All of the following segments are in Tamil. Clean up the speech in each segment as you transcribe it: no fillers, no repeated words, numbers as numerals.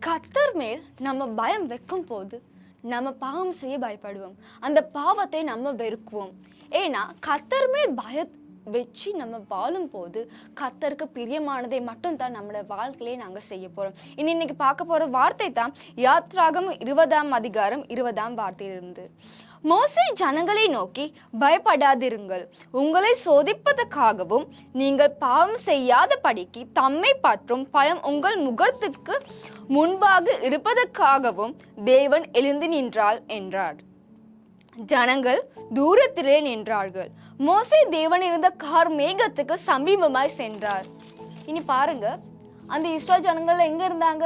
கர்த்தர் மேல் நம்ம பயம் வைக்கும் போது நம்ம பாவம் செய்ய பயப்படுவோம். அந்த பாவத்தை நம்ம வெறுக்குவோம். ஏன்னா கர்த்தர் மேல் வச்சு நம்ம வாழும் போது கர்த்தருக்கு பிரியமானதை மட்டும் தான் நம்மளோட வாழ்க்கையிலே நாங்கள் செய்ய போறோம். இன்னைக்கு பார்க்க போற வார்த்தை தான் யாத்ராகமம் 20ஆம் அதிகாரம் 20ஆம் வார்த்தையிலிருந்து. மோசே ஜனங்களை நோக்கி, பயப்படாதிருங்கள், உங்களை சோதிப்பதற்காகவும் நீங்கள் பாவம் செய்யாத படிக்கு தம்மை பற்றும் பயம் உங்கள் முகத்திற்கு முன்பாக இருப்பதற்காகவும் தேவன் எழுந்து நின்றாள் என்றார். ஜனங்கள் தூரத்திலே நின்றார்கள். மோசே தேவன் இருந்த கார் மேகத்துக்கு சமீபமாய் சென்றார். இனி பாருங்க, அந்த இஸ்ரவேல் ஜனங்கள் எங்க இருந்தாங்க?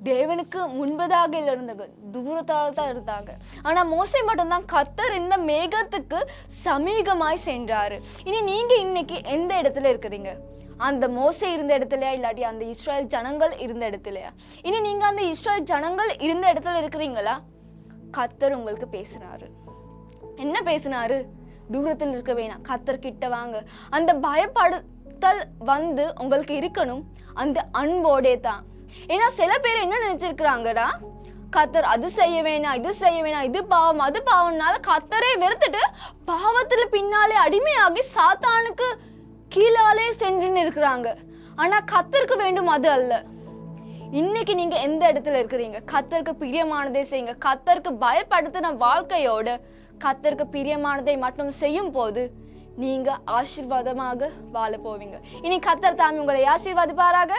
தேவனுக்கு முன்பதாக இருந்தாங்க, தூரத்தால் தான் இருந்தாங்க. ஆனா மோசே மட்டும்தான் கர்த்தர் இந்த மேகத்துக்கு சமீபமாய் சென்றாரு. இனி நீங்க இன்னைக்கு எந்த இடத்துல இருக்கிறீங்க? அந்த மோசே இருந்த இடத்துலயா, இல்லாட்டி அந்த இஸ்ரவேல் ஜனங்கள் இருந்த இடத்துலயா? இனி நீங்க அந்த இஸ்ரவேல் ஜனங்கள் இருந்த இடத்துல இருக்கிறீங்களா? கர்த்தர் உங்களுக்கு பேசுறாரு. என்ன பேசினாரு? தூரத்தில் இருக்க வேணாம், கர்த்தர் கிட்ட வாங்க. அந்த பயப்படுத்தல் உங்களுக்கு இருக்கணும் அந்த அன்போடே தான். ஏன்னா சில பேர் என்ன நினைச்சிருக்கிறாங்கடா, கர்த்தர் அது செய்ய வேணாம், இது செய்ய வேணாம், இது பாவம் அது பாவம்னால கர்த்தரை வெறுத்துட்டு பாவத்துல பின்னாலே அடிமையாகி சாத்தானுக்கு கீழாலே சென்று இருக்கிறாங்க. ஆனா கர்த்தருக்கு வேண்டும் அது அல்ல. இன்னைக்கு நீங்க எந்த இடத்துல இருக்கிறீங்க? கர்த்தருக்கு பிரியமானதை செய்யுங்க. கர்த்தருக்கு பயப்படுத்தின வாழ்க்கையோட கர்த்தருக்கு பிரியமானதை மட்டும் செய்யும் போது நீங்க ஆசீர்வாதமாக வாழ போவீங்க. இனி கர்த்தர் தாமே உங்களை ஆசீர்வதிப்பாராக.